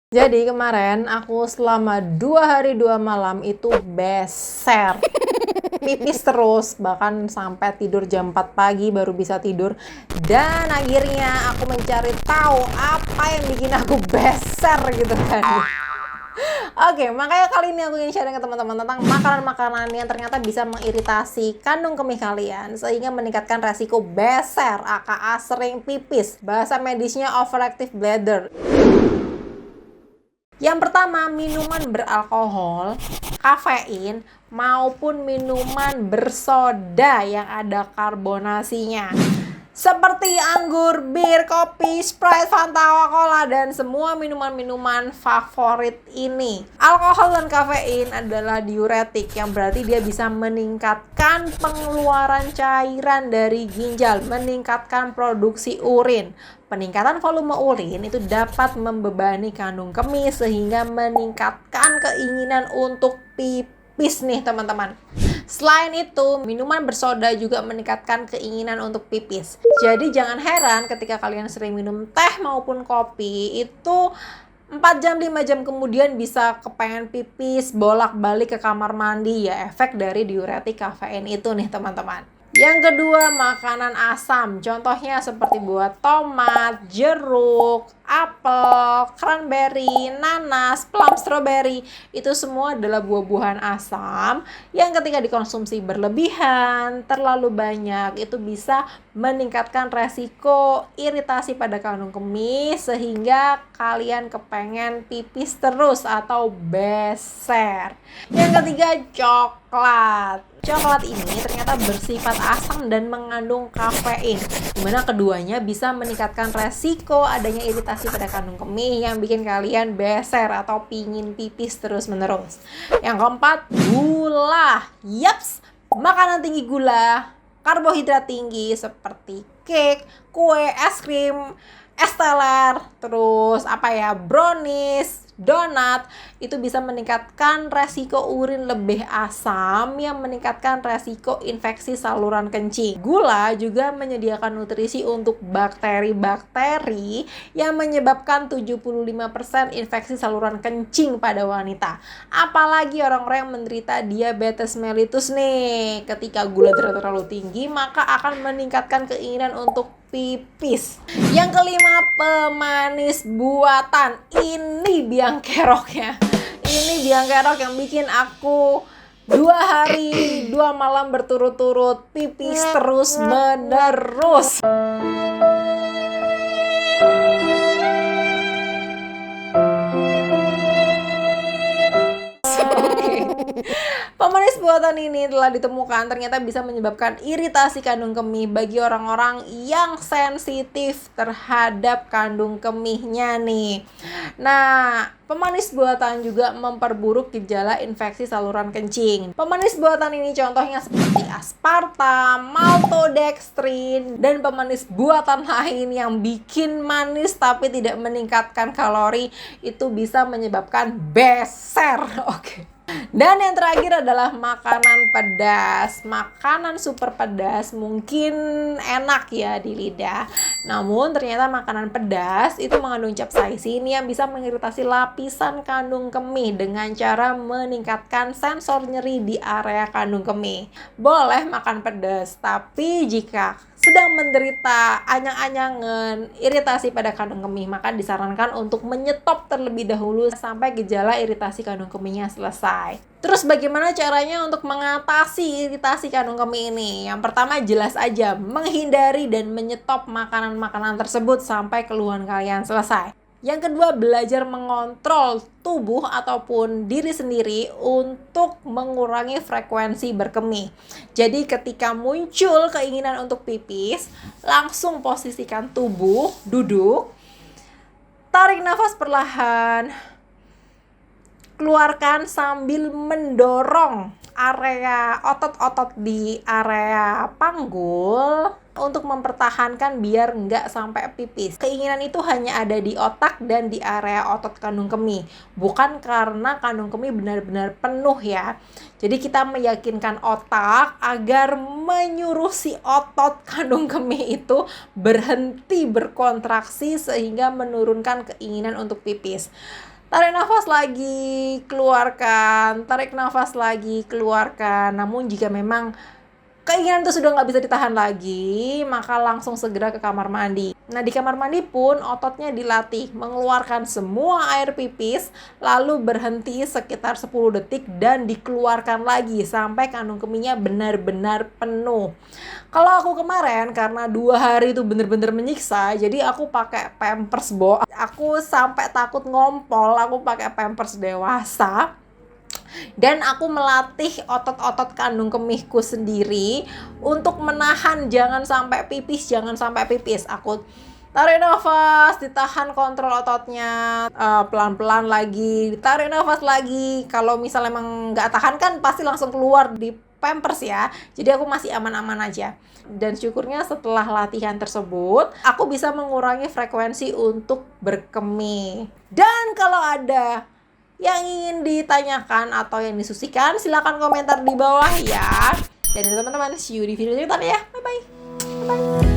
Jadi kemarin aku selama 2 hari 2 malam itu beser, pipis terus, bahkan sampai tidur jam 4 pagi baru bisa tidur. Dan akhirnya aku mencari tahu apa yang bikin aku beser gitu kan. Oke, makanya kali ini aku ingin sharing ke teman-teman tentang makanan-makanan yang ternyata bisa mengiritasi kandung kemih kalian sehingga meningkatkan resiko beser, aka sering pipis. Bahasa medisnya overactive bladder. Yang pertama, minuman beralkohol, kafein, maupun minuman bersoda yang ada karbonasinya. Seperti anggur, bir, kopi, Sprite, Fanta, Coca-Cola, dan semua minuman-minuman favorit ini. Alkohol dan kafein adalah diuretik, yang berarti dia bisa meningkatkan pengeluaran cairan dari ginjal, meningkatkan produksi urin. Peningkatan volume urin itu dapat membebani kandung kemih sehingga meningkatkan keinginan untuk pipis nih teman-teman. Selain itu, minuman bersoda juga meningkatkan keinginan untuk pipis. Jadi jangan heran ketika kalian sering minum teh maupun kopi, itu 4 jam 5 jam kemudian bisa kepengen pipis, bolak-balik ke kamar mandi, ya efek dari diuretik kafein itu nih teman-teman. Yang kedua, makanan asam. Contohnya seperti buah tomat, jeruk, apel, cranberry, nanas, plum, strawberry. Itu semua adalah buah-buahan asam yang ketika dikonsumsi berlebihan, terlalu banyak, itu bisa meningkatkan resiko iritasi pada kandung kemih sehingga kalian kepengen pipis terus atau beser. Yang ketiga, coklat. Coklat ini ternyata bersifat asam dan mengandung kafein, dimana keduanya bisa meningkatkan resiko adanya iritasi pada kandung kemih yang bikin kalian beser atau pingin pipis terus-menerus. Yang keempat, gula. Yaps, makanan tinggi gula, karbohidrat tinggi seperti cake, kue, es krim, es teler, terus brownies, donat, itu bisa meningkatkan resiko urin lebih asam yang meningkatkan resiko infeksi saluran kencing. Gula juga menyediakan nutrisi untuk bakteri-bakteri yang menyebabkan 75% infeksi saluran kencing pada wanita. Apalagi orang-orang yang menderita diabetes mellitus nih. Ketika gula terlalu tinggi, maka akan meningkatkan keinginan untuk pipis. Yang kelima, pemanis buatan. Ini biang keroknya. Ini biang kerok yang bikin aku 2 hari 2 malam berturut-turut pipis terus menerus. Pemanis buatan ini telah ditemukan ternyata bisa menyebabkan iritasi kandung kemih bagi orang-orang yang sensitif terhadap kandung kemihnya nih. Nah, pemanis buatan juga memperburuk gejala infeksi saluran kencing. Pemanis buatan ini contohnya seperti aspartam, maltodextrin, dan pemanis buatan lain yang bikin manis tapi tidak meningkatkan kalori itu bisa menyebabkan beser. Oke. Dan yang terakhir adalah makanan pedas. Makanan super pedas mungkin enak ya di lidah, namun ternyata makanan pedas itu mengandung capsaicin yang bisa mengiritasi lapisan kandung kemih dengan cara meningkatkan sensor nyeri di area kandung kemih. Boleh makan pedas, tapi jika sedang menderita anyang-anyangan, iritasi pada kandung kemih, maka disarankan untuk menyetop terlebih dahulu sampai gejala iritasi kandung kemihnya selesai. Terus bagaimana caranya untuk mengatasi iritasi kandung kemih ini? Yang pertama, jelas aja, menghindari dan menyetop makanan-makanan tersebut sampai keluhan kalian selesai. Yang kedua, belajar mengontrol tubuh ataupun diri sendiri untuk mengurangi frekuensi berkemih. Jadi ketika muncul keinginan untuk pipis, langsung posisikan tubuh, duduk, tarik nafas perlahan, keluarkan sambil mendorong area otot-otot di area panggul untuk mempertahankan biar nggak sampai pipis. Keinginan itu hanya ada di otak dan di area otot kandung kemih, bukan karena kandung kemih benar-benar penuh ya. Jadi kita meyakinkan otak agar menyuruh si otot kandung kemih itu berhenti berkontraksi sehingga menurunkan keinginan untuk pipis. Tarik nafas lagi, keluarkan. Tarik nafas lagi, keluarkan. Namun jika memang keinginan itu sudah nggak bisa ditahan lagi, maka langsung segera ke kamar mandi. Nah, di kamar mandi pun ototnya dilatih mengeluarkan semua air pipis, lalu berhenti sekitar 10 detik dan dikeluarkan lagi sampai kandung kemihnya benar-benar penuh. Kalau aku kemarin, karena 2 hari itu bener-bener menyiksa, jadi aku pakai pampers, Bo. Aku sampai takut ngompol, aku pakai pampers dewasa. Dan aku melatih otot-otot kandung kemihku sendiri untuk menahan jangan sampai pipis. Aku tarik nafas, ditahan kontrol ototnya, pelan-pelan lagi, tarik nafas lagi. Kalau misalnya emang nggak tahan kan pasti langsung keluar di pampers ya. Jadi aku masih aman-aman aja. Dan syukurnya setelah latihan tersebut, aku bisa mengurangi frekuensi untuk berkemih. Dan kalau ada yang ingin ditanyakan atau yang disusikan, silakan komentar di bawah ya. Dan teman-teman, see you di video selanjutnya ya. Bye bye.